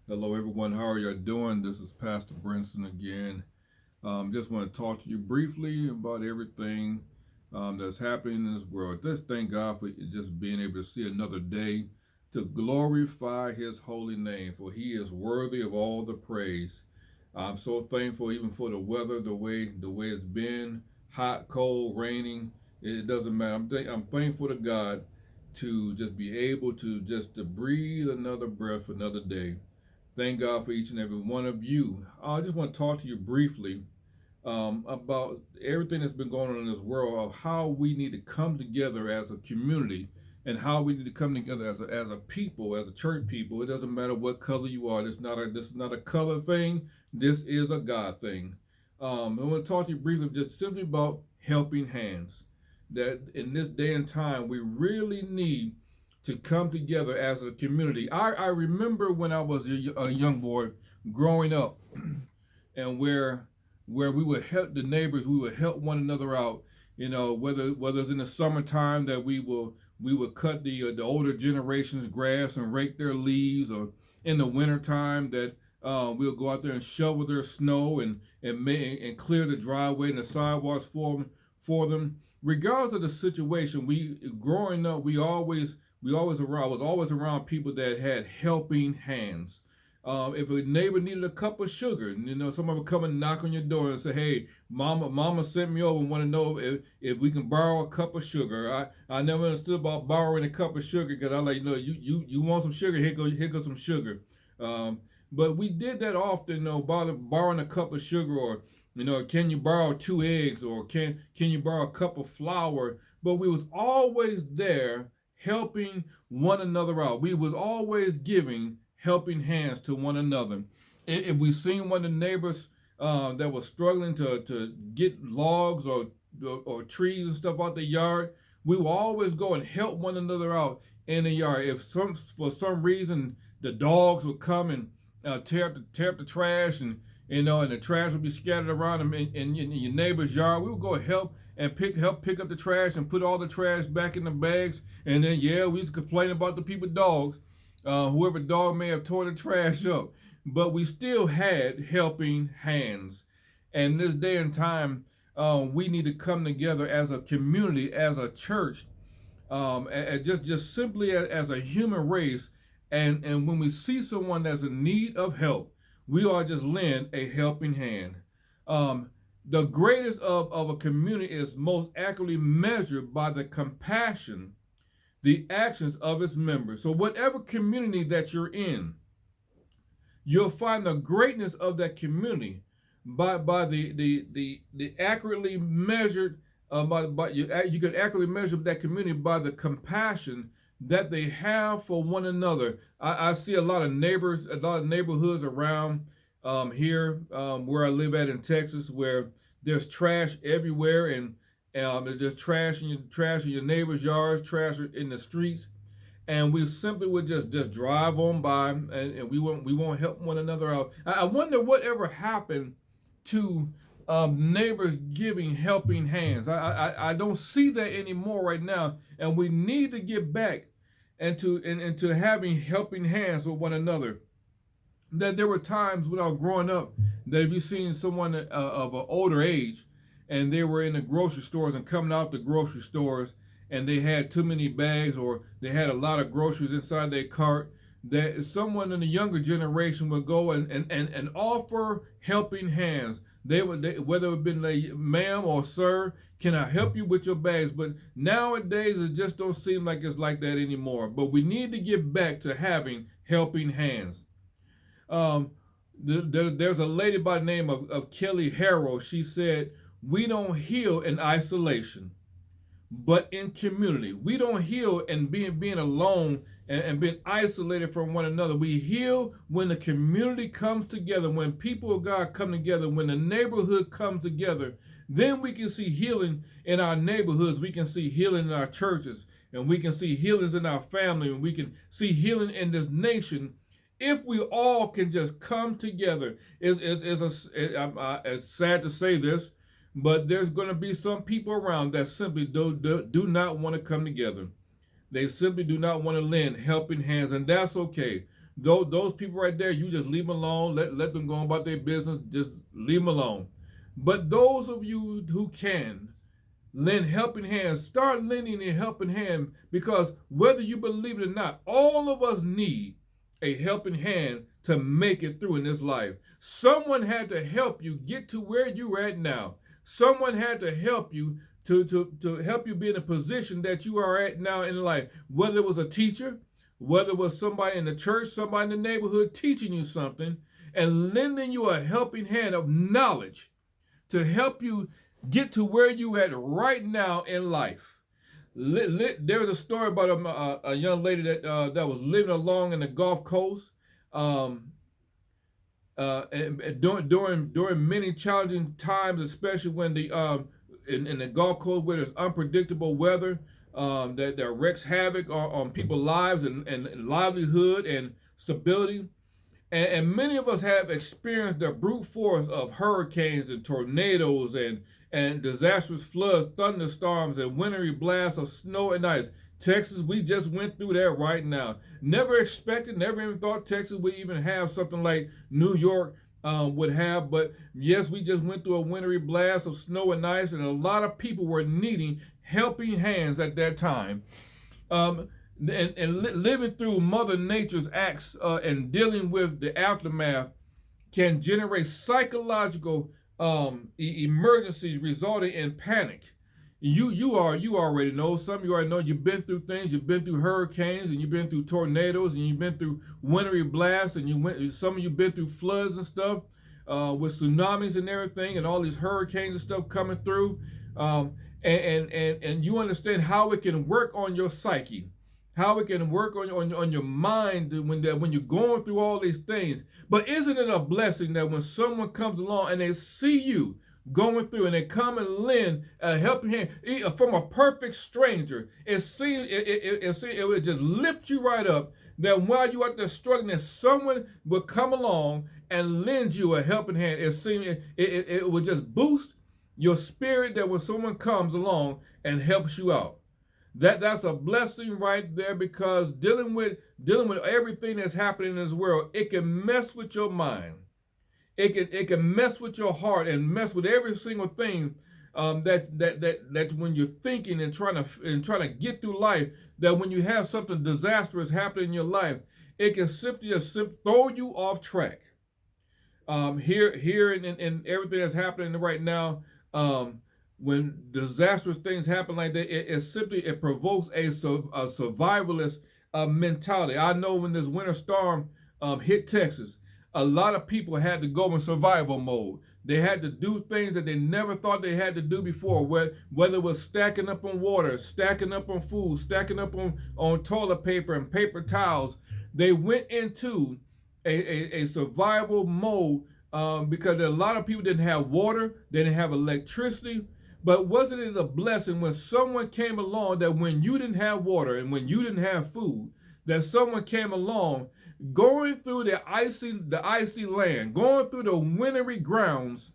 Hello, everyone. How are you doing? This is Pastor Brinson again. Just want to talk to you briefly about everything that's happening in this world. Just thank God for just being able to see another day to glorify His holy name, for He is worthy of all the praise. I'm so thankful even for the weather, the way it's been, hot, cold, raining. It doesn't matter. I'm thankful to God to just be able to breathe another breath, another day. Thank God for each and every one of you. I just want to talk to you briefly about everything that's been going on in this world, of how we need to come together as a community and how we need to come together as a people, as a church people. It doesn't matter what color you are. This is not a color thing. This is a God thing. I want to talk to you briefly just simply about helping hands. That in this day and time, we really need to come together as a community. I remember when I was a young boy growing up, and where we would help the neighbors, we would help one another out. You know, whether it's in the summertime that we would cut the older generation's grass and rake their leaves, or in the wintertime that we'll go out there and shovel their snow and clear the driveway and the sidewalks for them. Regardless of the situation, we growing up, I was always around people that had helping hands. If a neighbor needed a cup of sugar, someone would come and knock on your door and say, "Hey, mama sent me over and want to know if we can borrow a cup of sugar." I never understood about borrowing a cup of sugar, because I like, no, you want some sugar? Here goes some sugar. But we did that often, borrowing a cup of sugar, or can you borrow 2 eggs, or can you borrow a cup of flour? But we was always there helping one another out. We was always giving helping hands to one another. If we seen one of the neighbors that was struggling to get logs or trees and stuff out the yard, we will always go and help one another out in the yard. If for some reason the dogs would come and tear up the trash, and the trash would be scattered around in your neighbor's yard, we would go help and help pick up the trash and put all the trash back in the bags. And then, yeah, we used to complain about the people dogs, whoever dog may have tore the trash up, but we still had helping hands. And this day and time, we need to come together as a community, as a church, just simply as a human race. And when we see someone that's in need of help, we ought to just lend a helping hand. The greatest of a community is most accurately measured by the compassion, the actions of its members. So whatever community that you're in, you'll find the greatness of that community by the accurately measured, you can accurately measure that community by the compassion that they have for one another. I see a lot of neighborhoods around here, where I live at in Texas, where there's trash everywhere, and there's trash in your neighbor's yards, trash in the streets, and we simply would just drive on by, and we won't help one another out. I wonder whatever happened to neighbors giving helping hands. I don't see that anymore right now, and we need to get back into having helping hands with one another. That there were times when I was growing up that if you seen someone of an older age, and they were in the grocery stores and coming out the grocery stores, and they had too many bags, or they had a lot of groceries inside their cart, that someone in the younger generation would go and offer helping hands. Whether it would been like, "Ma'am" or "Sir, can I help you with your bags?" But nowadays it just don't seem like it's like that anymore. But we need to get back to having helping hands. Um, there's a lady by the name of Kelly Harrow. She said, "We don't heal in isolation, but in community." We don't heal in being alone and being isolated from one another. We heal when the community comes together, when people of God come together, when the neighborhood comes together. Then we can see healing in our neighborhoods. We can see healing in our churches, and we can see healings in our family, and we can see healing in this nation if we all can just come together. It's sad to say this, but there's going to be some people around that simply do not want to come together. They simply do not want to lend helping hands, and that's okay. those people right there, you just leave them alone. Let them go on about their business. Just leave them alone. But those of you who can lend helping hands, start lending a helping hand, because whether you believe it or not, all of us need a helping hand to make it through in this life. Someone had to help you get to where you're at now. Someone had to help you to help you be in a position that you are at now in life. Whether it was a teacher, whether it was somebody in the church, somebody in the neighborhood teaching you something and lending you a helping hand of knowledge to help you get to where you at right now in life. There was a story about a young lady that was living along in the Gulf Coast, and during many challenging times, especially when in the Gulf Coast where there's unpredictable weather that wreaks havoc on people's lives and livelihood and stability. And many of us have experienced the brute force of hurricanes and tornadoes and disastrous floods, thunderstorms, and wintry blasts of snow and ice. Texas, we just went through that right now. Never expected, never even thought Texas would even have something like New York would have. But yes, we just went through a wintry blast of snow and ice, and a lot of people were needing helping hands at that time. And living through Mother Nature's acts and dealing with the aftermath can generate psychological emergencies resulting in panic. You already know. Some of you already know. You've been through things. You've been through hurricanes, and you've been through tornadoes, and you've been through wintry blasts, and some of you've been through floods and stuff with tsunamis and everything, and all these hurricanes and stuff coming through. And you understand how it can work on your psyche, how it can work on your mind when you're going through all these things. But isn't it a blessing that when someone comes along and they see you going through and they come and lend a helping hand from a perfect stranger, it would just lift you right up, that while you're out there struggling, that someone would come along and lend you a helping hand. It would just boost your spirit, that when someone comes along and helps you out. That's a blessing right there, because dealing with everything that's happening in this world, it can mess with your mind. It can mess with your heart and mess with every single thing that when you're thinking and trying to get through life, that when you have something disastrous happening in your life, it can simply just throw you off track. Here in everything that's happening right now, when disastrous things happen like that, it provokes a survivalist mentality. I know when this winter storm hit Texas, a lot of people had to go in survival mode. They had to do things that they never thought they had to do before, whether it was stacking up on water, stacking up on food, stacking up on toilet paper and paper towels. They went into a survival mode because a lot of people didn't have water, they didn't have electricity. But wasn't it a blessing when someone came along, that when you didn't have water and when you didn't have food, that someone came along, going through the icy land, going through the wintry grounds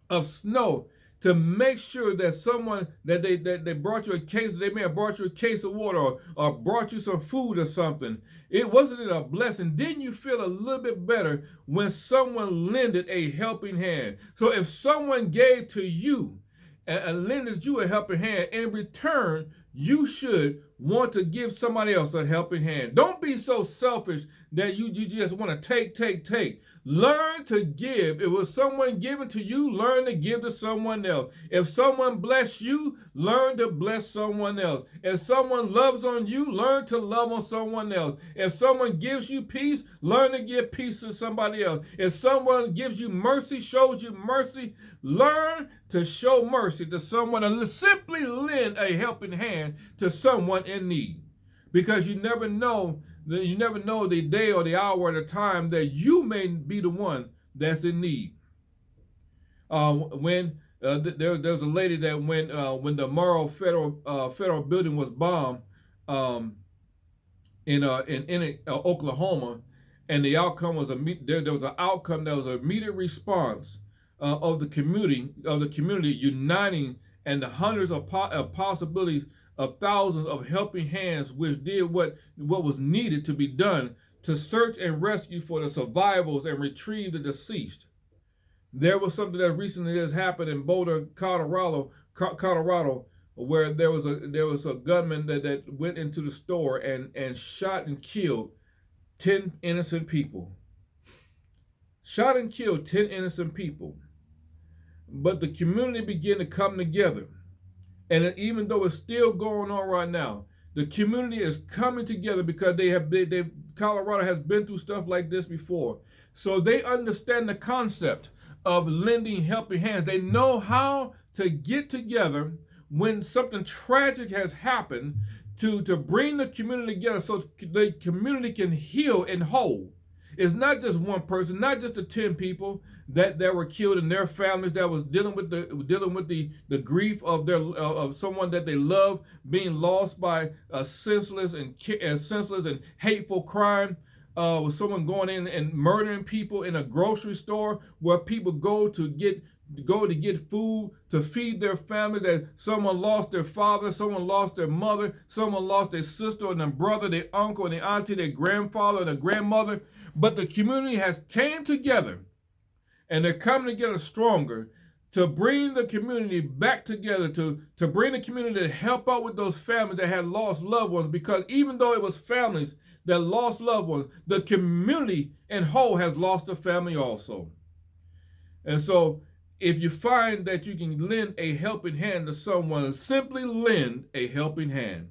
of snow, to make sure that someone that they brought you a case, they may have brought you a case of water or brought you some food or something. It wasn't a blessing. Didn't you feel a little bit better when someone lended a helping hand? So if someone gave to you and lended you a helping hand, in return, you should want to give somebody else a helping hand. Don't be so selfish that you just want to take. Learn to give. If it was someone giving to you, learn to give to someone else. If someone bless you, learn to bless someone else. If someone loves on you, learn to love on someone else. If someone gives you peace, learn to give peace to somebody else. If someone gives you mercy, shows you mercy, learn to show mercy to someone, and simply lend a helping hand to someone in need. Because you never know the day or the hour or the time that you may be the one that's in need. When there's a lady that when the Morrow Federal Building was bombed in Oklahoma, and the outcome was there was an outcome that was an immediate response of the community uniting, and the hundreds of possibilities of thousands of helping hands, which did what was needed to be done to search and rescue for the survivors and retrieve the deceased. There was something that recently has happened in Boulder, Colorado, where there was a gunman that went into the store and shot and killed 10 innocent people. Shot and killed 10 innocent people. But the community began to come together. And even though it's still going on right now, the community is coming together because Colorado has been through stuff like this before. So they understand the concept of lending helping hands. They know how to get together when something tragic has happened to bring the community together so the community can heal and whole. It's not just one person, not just the 10 people that were killed and their families that was dealing with the grief of someone that they love being lost by a senseless and hateful crime. With someone going in and murdering people in a grocery store where people go to get food to feed their family, that someone lost their father, someone lost their mother, someone lost their sister and their brother, their uncle and their auntie, their grandfather and their grandmother. But the community has came together, and they're coming together stronger to bring the community back together, to bring the community to help out with those families that had lost loved ones. Because even though it was families that lost loved ones, the community in whole has lost a family also. And so if you find that you can lend a helping hand to someone, simply lend a helping hand.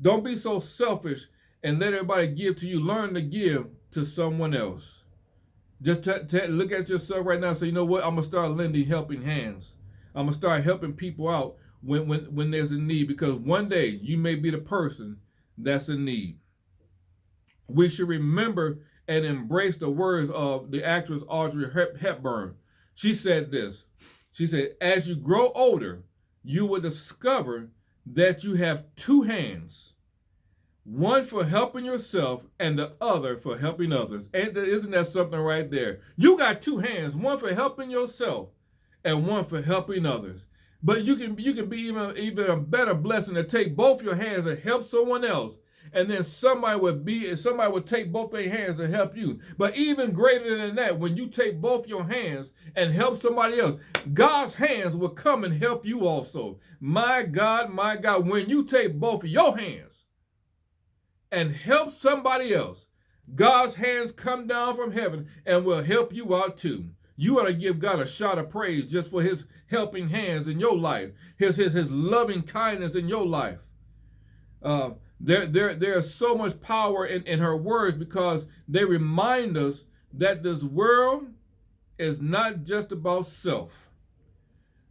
Don't be so selfish and let everybody give to you. Learn to give to someone else. Just look at yourself right now and say, you know what, I'm going to start lending helping hands. I'm going to start helping people out when there's a need, because one day you may be the person that's in need. We should remember and embrace the words of the actress Audrey Hepburn. She said this. She said, as you grow older, you will discover that you have two hands, one for helping yourself and the other for helping others. And isn't that something right there? You got two hands, one for helping yourself and one for helping others. But you can be even a better blessing to take both your hands and help someone else. And then somebody would take both their hands and help you. But even greater than that, when you take both your hands and help somebody else, God's hands will come and help you also. My God, when you take both of your hands and help somebody else, God's hands come down from heaven and will help you out too. You ought to give God a shout of praise just for his helping hands in your life, his loving kindness in your life. There's so much power in her words, because they remind us that this world is not just about self,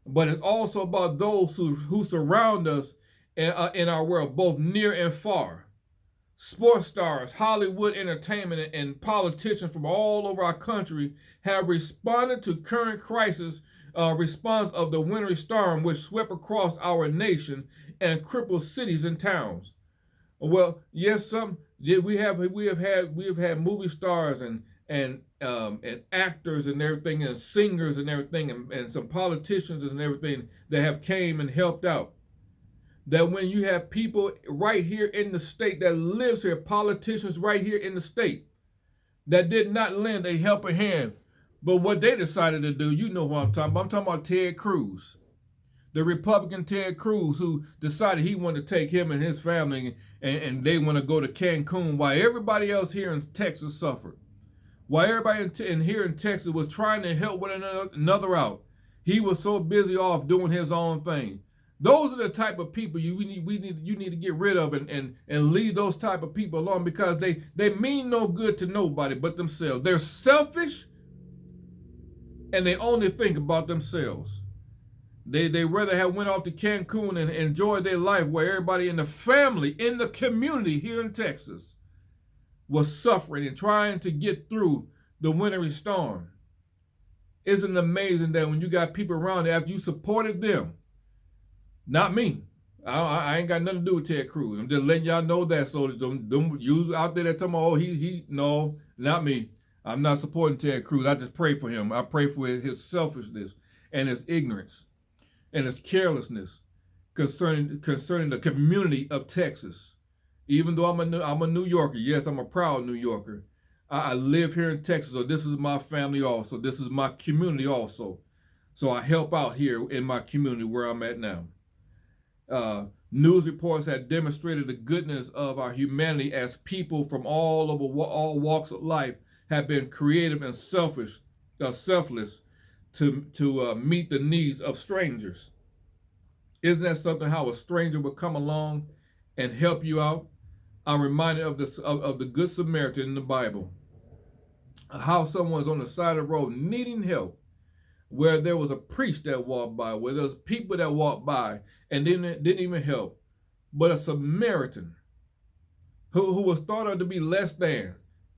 but it's also about those who surround us in our world, both near and far. Sports stars, Hollywood entertainment, and politicians from all over our country have responded to current crisis response of the winter storm which swept across our nation and crippled cities and towns. Well, yes, we have had movie stars and actors and everything, and singers and everything, and some politicians and everything that have came and helped out. That when you have people right here in the state that lives here, politicians right here in the state, that did not lend a helping hand, but what they decided to do, you know what I'm talking about. I'm talking about Ted Cruz. The Republican Ted Cruz, who decided he wanted to take him and his family and they want to go to Cancun while everybody else here in Texas suffered. While everybody here in Texas was trying to help one another out, he was so busy off doing his own thing. Those are the type of people you need to get rid of and leave those type of people alone, because they mean no good to nobody but themselves. They're selfish and they only think about themselves. They rather have went off to Cancun and enjoyed their life, where everybody in the family, in the community here in Texas, was suffering and trying to get through the wintry storm. Isn't it amazing that when you got people around there, after you supported them, not me, I ain't got nothing to do with Ted Cruz. I'm just letting y'all know that, so don't use out there that talking about, oh, no, not me. I'm not supporting Ted Cruz. I just pray for him. I pray for his selfishness and his ignorance and his carelessness concerning the community of Texas. Even though I'm a New Yorker, yes, I'm a proud New Yorker. I live here in Texas, so this is my family also. This is my community also. So I help out here in my community where I'm at now. News reports have demonstrated the goodness of our humanity as people from all over all walks of life have been creative and selfless to meet the needs of strangers. Isn't that something? How a stranger would come along and help you out? I'm reminded of the Good Samaritan in the Bible. How someone's on the side of the road needing help, where there was a priest that walked by, where there was people that walked by and didn't even help, but a Samaritan who was thought of to be less than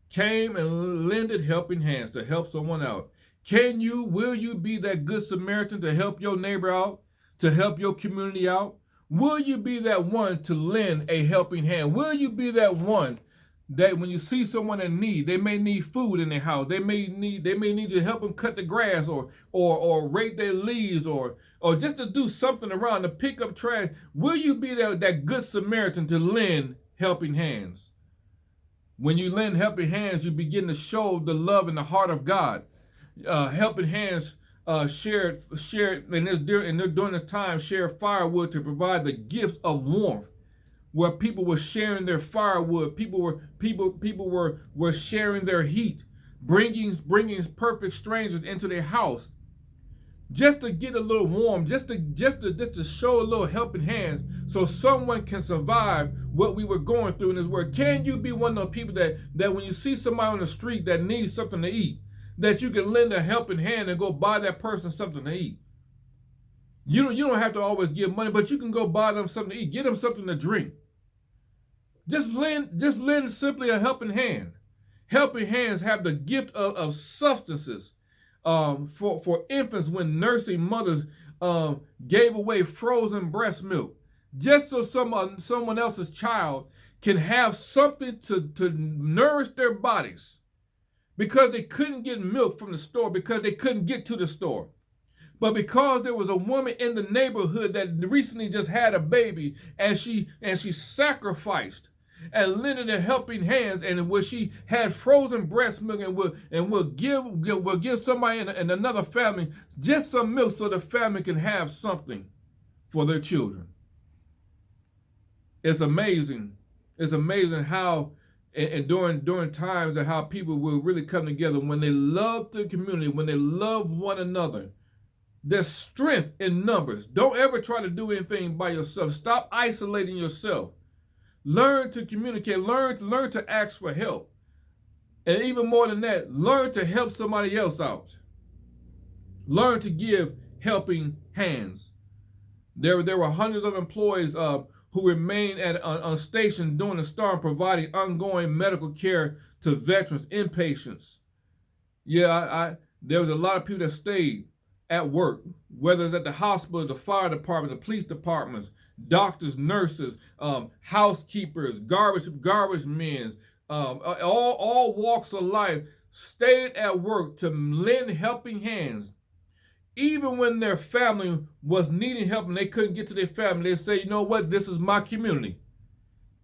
came and lended helping hands to help someone out. Will you be that good Samaritan to help your neighbor out, to help your community out? Will you be that one to lend a helping hand? Will you be that one that when you see someone in need, they may need food in their house, they may need you to help them cut the grass or rake their leaves or just to do something around to pick up trash? Will you be that good Samaritan to lend helping hands? When you lend helping hands, you begin to show the love in the heart of God. Helping hands shared during this time shared firewood to provide the gifts of warmth, where people were sharing their firewood, people were sharing their heat, bringing perfect strangers into their house, just to get a little warm, just to show a little helping hand, so someone can survive what we were going through in this world. Can you be one of those people that when you see somebody on the street that needs something to eat, that you can lend a helping hand and go buy that person something to eat? You don't have to always give money, but you can go buy them something to eat, get them something to drink. Just lend simply a helping hand. Helping hands have the gift of substances for infants when nursing mothers gave away frozen breast milk, just so someone else's child can have something to nourish their bodies, because they couldn't get milk from the store, because they couldn't get to the store. But because there was a woman in the neighborhood that recently just had a baby, and she sacrificed and lended a helping hands, and where she had frozen breast milk and will give somebody in another family just some milk so the family can have something for their children. It's amazing. It's amazing how and during times of how people will really come together when they love the community, when they love one another. There's strength in numbers. Don't ever try to do anything by yourself. Stop isolating yourself. Learn to communicate. Learn to ask for help. And even more than that, learn to help somebody else out. Learn to give helping hands. There were hundreds of employees who remained on station during the storm, providing ongoing medical care to veterans, inpatients. There was a lot of people that stayed at work, whether it's at the hospital, the fire department, the police departments, doctors, nurses, housekeepers, garbage men, all walks of life stayed at work to lend helping hands. Even when their family was needing help and they couldn't get to their family, they say, you know what, this is my community.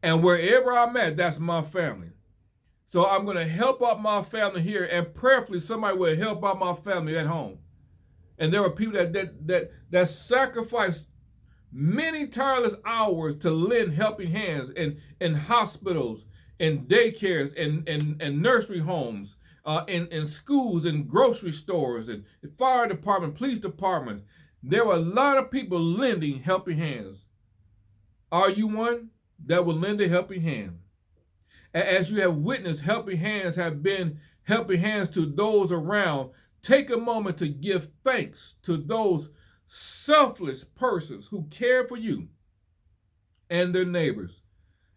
And wherever I'm at, that's my family. So I'm going to help out my family here, and prayerfully somebody will help out my family at home. And there were people that sacrificed many tireless hours to lend helping hands in hospitals, in daycares, and nursery homes, in schools, and grocery stores, and fire department, police departments. There were a lot of people lending helping hands. Are you one that will lend a helping hand? As you have witnessed, helping hands have been helping hands to those around. Take a moment to give thanks to those selfless persons who care for you and their neighbors.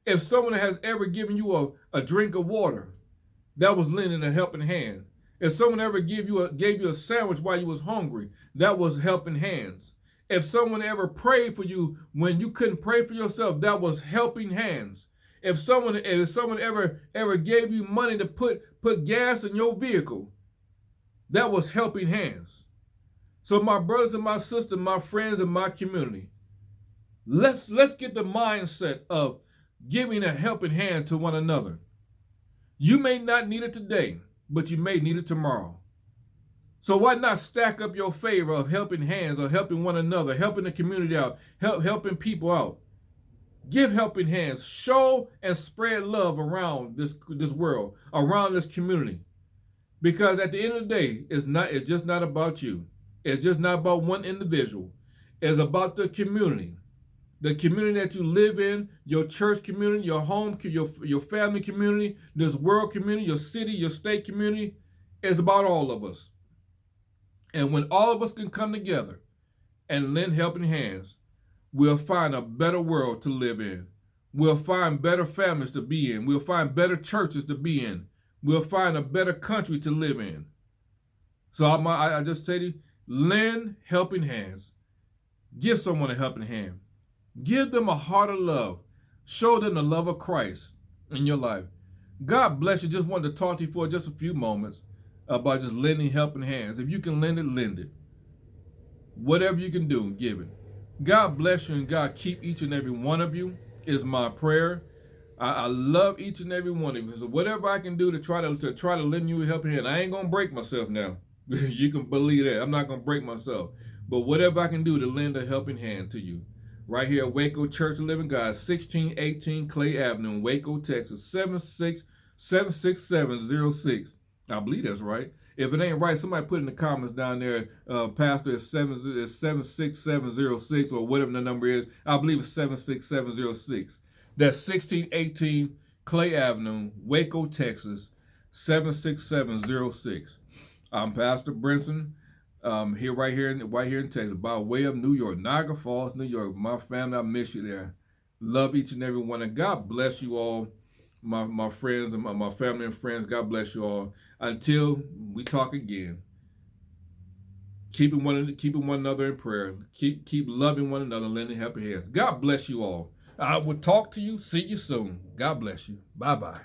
If someone has ever given you a drink of water, that was lending a helping hand. If someone ever gave you a sandwich while you was hungry, that was helping hands. If someone ever prayed for you when you couldn't pray for yourself, that was helping hands. If someone ever gave you money to put gas in your vehicle, that was helping hands. So my brothers and my sisters, my friends and my community, let's get the mindset of giving a helping hand to one another. You may not need it today, but you may need it tomorrow. So why not stack up your favor of helping hands or helping one another, helping the community out, helping people out. Give helping hands. Show and spread love around this world, around this community. Because at the end of the day, it's just not about you. It's just not about one individual. It's about the community. The community that you live in, your church community, your home, your family community, this world community, your city, your state community. It's about all of us. And when all of us can come together and lend helping hands, we'll find a better world to live in. We'll find better families to be in. We'll find better churches to be in. We'll find a better country to live in. So I just say to you, lend helping hands. Give someone a helping hand. Give them a heart of love. Show them the love of Christ in your life. God bless you. Just wanted to talk to you for just a few moments about just lending helping hands. If you can lend it, lend it. Whatever you can do, give it. God bless you and God keep each and every one of you is my prayer. I love each and every one of you. So whatever I can do to try to lend you a helping hand, I ain't gonna break myself now. You can believe that. I'm not gonna break myself. But whatever I can do to lend a helping hand to you. Right here at Waco Church of Living God, 1618 Clay Avenue, Waco, Texas, 76706. I believe that's right. If it ain't right, somebody put in the comments down there, Pastor, it's 76706 or whatever the number is. I believe it's 76706. That's 1618 Clay Avenue, Waco, Texas, 76706. I'm Pastor Brinson, right here in Texas, by way of New York, Niagara Falls, New York. My family, I miss you there. Love each and every one, and God bless you all. My friends and my family and friends, God bless you all. Until we talk again, keeping one another in prayer. Keep loving one another, lending helping hands. God bless you all. I will talk to you. See you soon. God bless you. Bye-bye.